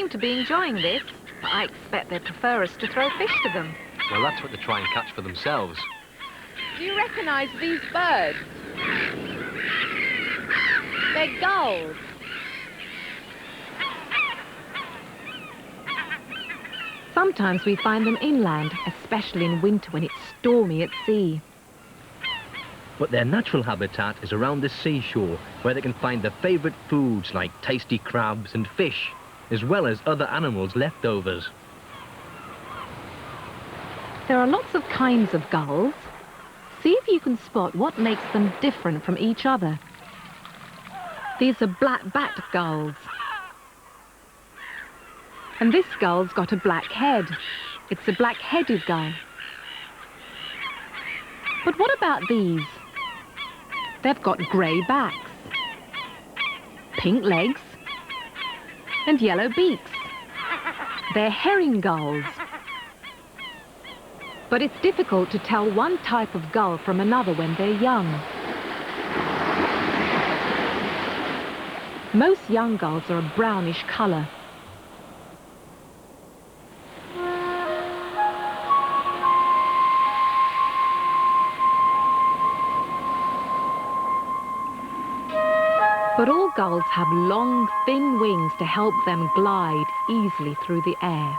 seem to be enjoying this. But I expect they prefer us to throw fish to them. Well, that's what they try and catch for themselves. Do you recognise these birds? They're gulls. Sometimes we find them inland, especially in winter when it's stormy at sea. But their natural habitat is around the seashore, where they can find their favourite foods like tasty crabs and fish, as well as other animals' leftovers. There are lots of kinds of gulls. See if you can spot what makes them different from each other. These are black-backed gulls. And this gull's got a black head. It's a black-headed gull. But what about these? They've got grey backs, pink legs, and yellow beaks. They're herring gulls. But it's difficult to tell one type of gull from another when they're young. Most young gulls are a brownish colour. But all gulls have long, thin wings to help them glide easily through the air.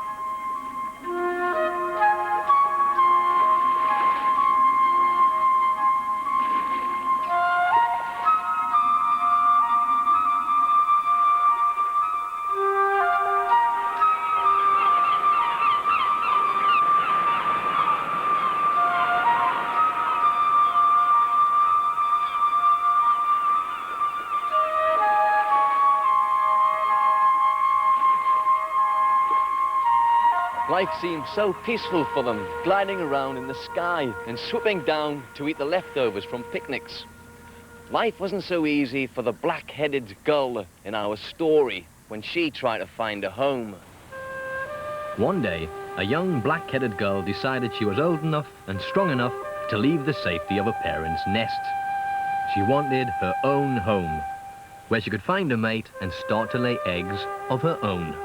Life seemed so peaceful for them, gliding around in the sky and swooping down to eat the leftovers from picnics. Life wasn't so easy for the black-headed gull in our story when she tried to find a home. One day, a young black-headed gull decided she was old enough and strong enough to leave the safety of her parents' nest. She wanted her own home, where she could find a mate and start to lay eggs of her own.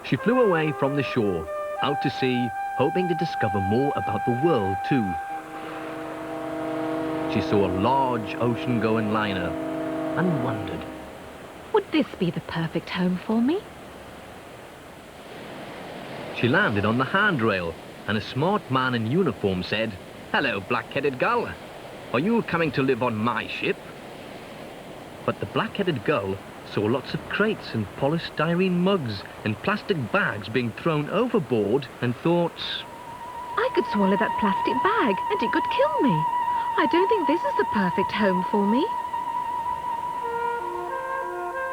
She flew away from the shore, out to sea, hoping to discover more about the world too. She saw a large ocean-going liner and wondered, would this be the perfect home for me? She landed on the handrail, and a smart man in uniform said, "Hello, black-headed gull. Are you coming to live on my ship?" But the black-headed gull saw lots of crates and polystyrene mugs and plastic bags being thrown overboard and thought, I could swallow that plastic bag and it could kill me. I don't think this is the perfect home for me.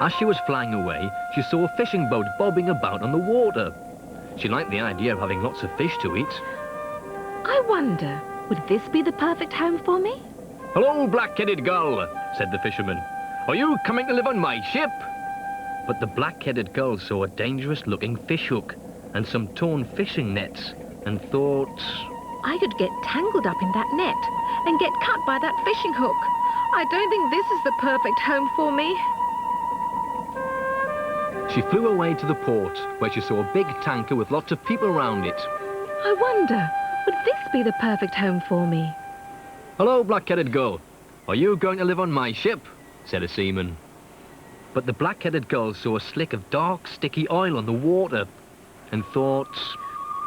As she was flying away, she saw a fishing boat bobbing about on the water. She liked the idea of having lots of fish to eat. I wonder, would this be the perfect home for me? "Hello, black-headed gull," said the fisherman. "Are you coming to live on my ship?" But the black-headed gull saw a dangerous-looking fish hook and some torn fishing nets and thought, I could get tangled up in that net and get cut by that fishing hook. I don't think this is the perfect home for me. She flew away to the port, where she saw a big tanker with lots of people around it. I wonder, would this be the perfect home for me? "Hello, black-headed gull. Are you going to live on my ship?" said a seaman. But the black-headed gull saw a slick of dark, sticky oil on the water and thought,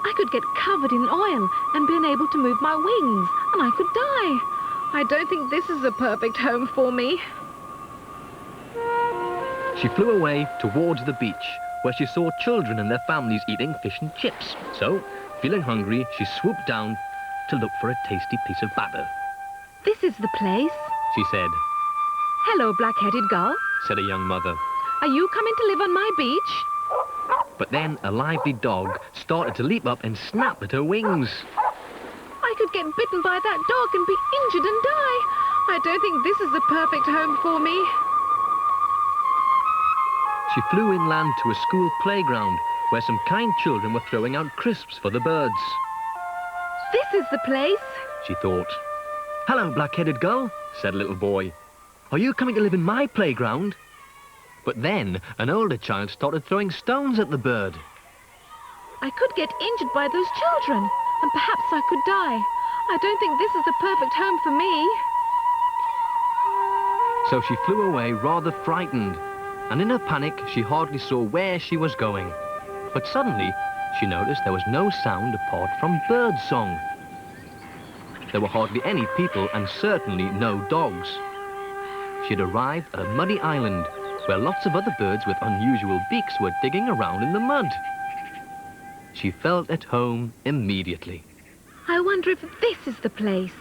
I could get covered in oil and be unable to move my wings, and I could die. I don't think this is a perfect home for me. She flew away towards the beach, where she saw children and their families eating fish and chips. So, feeling hungry, she swooped down to look for a tasty piece of batter. This is the place, she said. Hello, black-headed gull, said a young mother. Are you coming to live on my beach? But then a lively dog started to leap up and snap at her wings. I could get bitten by that dog and be injured and die. I don't think this is the perfect home for me. She flew inland to a school playground where some kind children were throwing out crisps for the birds. This is the place, she thought. Hello, black-headed gull, said a little boy. Are you coming to live in my playground? But then an older child started throwing stones at the bird. I could get injured by those children, and perhaps I could die. I don't think this is the perfect home for me. So she flew away rather frightened, and in her panic she hardly saw where she was going. But suddenly she noticed there was no sound apart from bird song. There were hardly any people and certainly no dogs. She had arrived at a muddy island where lots of other birds with unusual beaks were digging around in the mud. She felt at home immediately. I wonder if this is the place.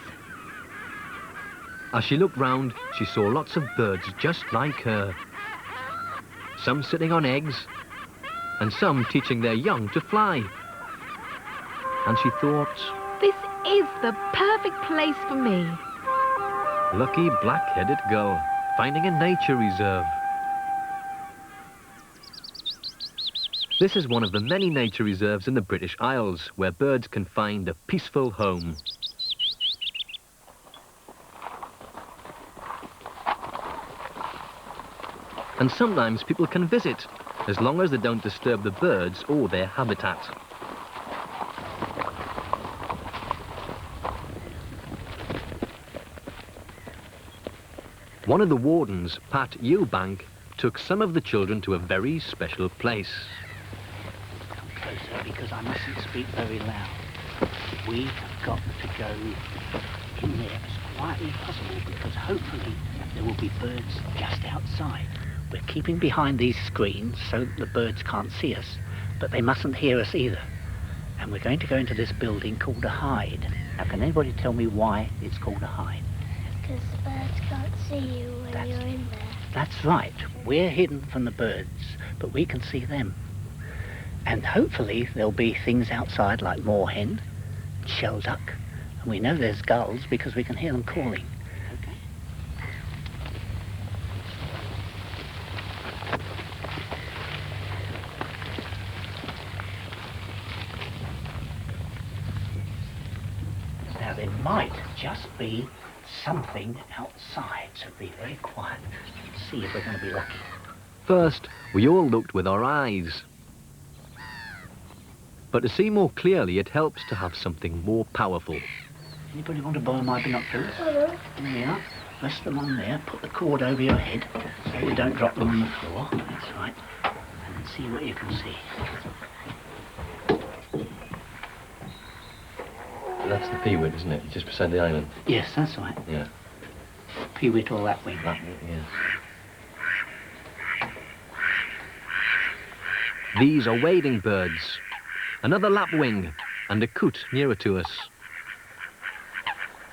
As she looked round, she saw lots of birds just like her. Some sitting on eggs, and some teaching their young to fly. And she thought, This is the perfect place for me. lucky black-headed gull, finding a nature reserve. This is one of the many nature reserves in the British Isles where birds can find a peaceful home. And sometimes people can visit, as long as they don't disturb the birds or their habitat. One of the wardens, Pat Eubank, took some of the children to a very special place. Come closer, because I mustn't speak very loud. We have got to go in there as quietly as possible, because hopefully there will be birds just outside. We're keeping behind these screens so that the birds can't see us, but they mustn't hear us either. And we're going to go into this building called a hide. Now, can anybody tell me why it's called a hide? Because the birds can't see you when you're in there. That's right. We're hidden from the birds, but we can see them. And hopefully there'll be things outside like moorhen, shelduck, and we know there's gulls because we can hear them calling. Okay. Now there might just be something outside, so be very quiet. Let's see if we're going to be lucky. First, we all looked with our eyes. But to see more clearly, it helps to have something more powerful. Anybody want to borrow my binoculars? There we are. Rest them on there. Put the cord over your head so you don't drop them on the floor. That's right. And see what you can see. That's the peewit, isn't it? Just beside the island. Yes, that's right. Yeah. Peewit or lapwing. Yeah. These are wading birds. Another lapwing and a coot nearer to us.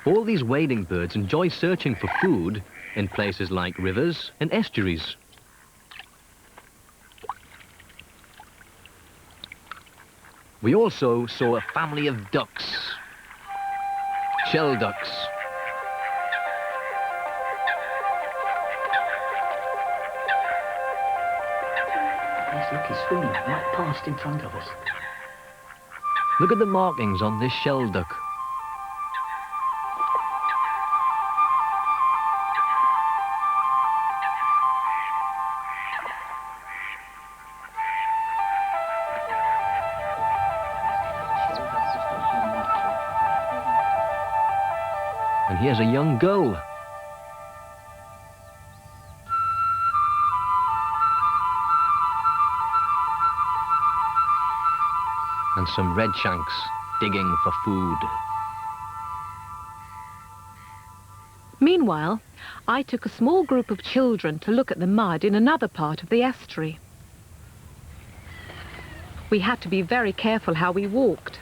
All these wading birds enjoy searching for food in places like rivers and estuaries. We also saw a family of ducks. Shell ducks. Yes, look, he's swimming right past in front of us. Look at the markings on this shell duck. And here's a young gull. And some redshanks digging for food. Meanwhile, I took a small group of children to look at the mud in another part of the estuary. We had to be very careful how we walked.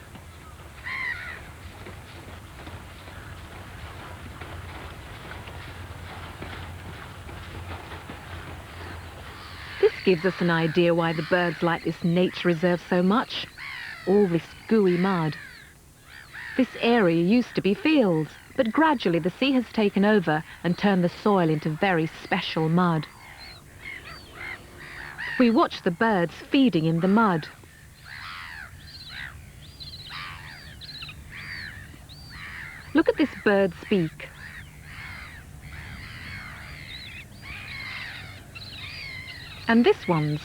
This gives us an idea why the birds like this nature reserve so much. All this gooey mud. This area used to be fields, but gradually the sea has taken over and turned the soil into very special mud. We watch the birds feeding in the mud. Look at this bird's beak. And this one's.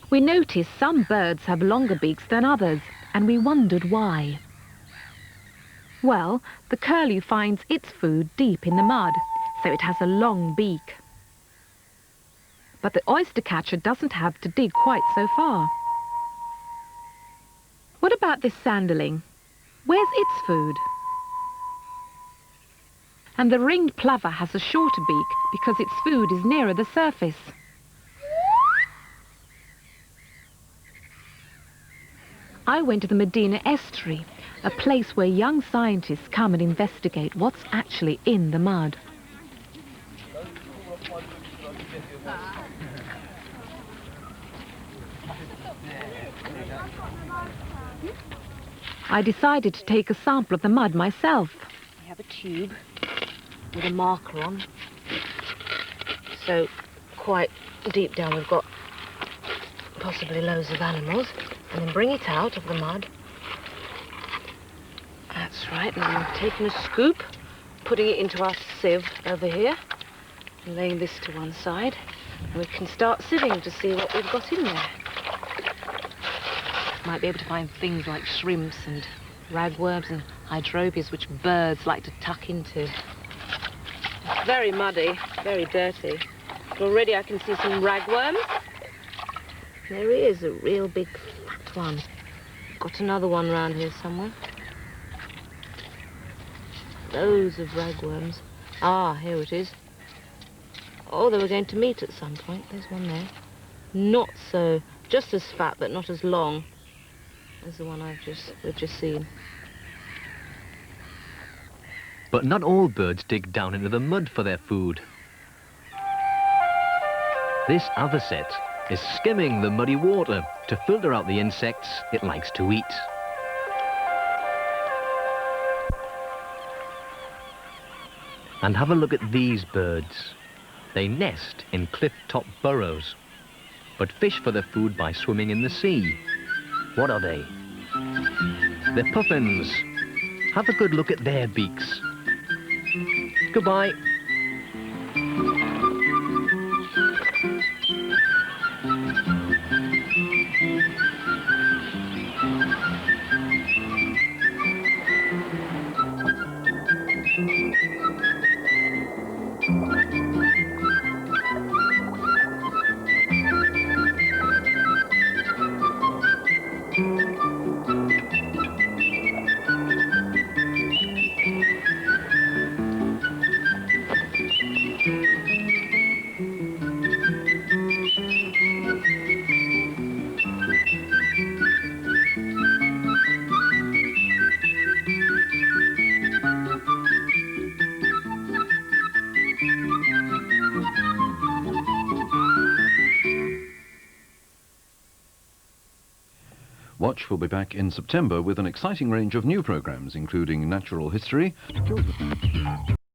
We noticed some birds have longer beaks than others, and we wondered why. Well, the curlew finds its food deep in the mud, so it has a long beak. But the oyster-catcher doesn't have to dig quite so far. What about this sanderling? Where's its food? And the ringed plover has a shorter beak because its food is nearer the surface. I went to the Medina estuary, a place where young scientists come and investigate what's actually in the mud. I decided to take a sample of the mud myself. We have a tube with a marker on. So quite deep down we've got possibly loads of animals. And then bring it out of the mud. That's right, and I'm taking a scoop, putting it into our sieve over here, and laying this to one side, and we can start sieving to see what we've got in there. Might be able to find things like shrimps and ragworms and hydrobias, which birds like to tuck into. It's very muddy, very dirty. But already I can see some ragworms. There he is, a real big fat one. Got another one round here somewhere. Loads of ragworms. Ah, here it is. Oh, they were going to meet at some point. There's one there. Not so, just as fat, but not as long as the one we've just seen. But not all birds dig down into the mud for their food. This avocet is skimming the muddy water to filter out the insects it likes to eat. And have a look at these birds. They nest in cliff-top burrows, but fish for their food by swimming in the sea. What are they? They're puffins. Have a good look at their beaks. Goodbye. Watch will be back in September with an exciting range of new programmes, including natural history.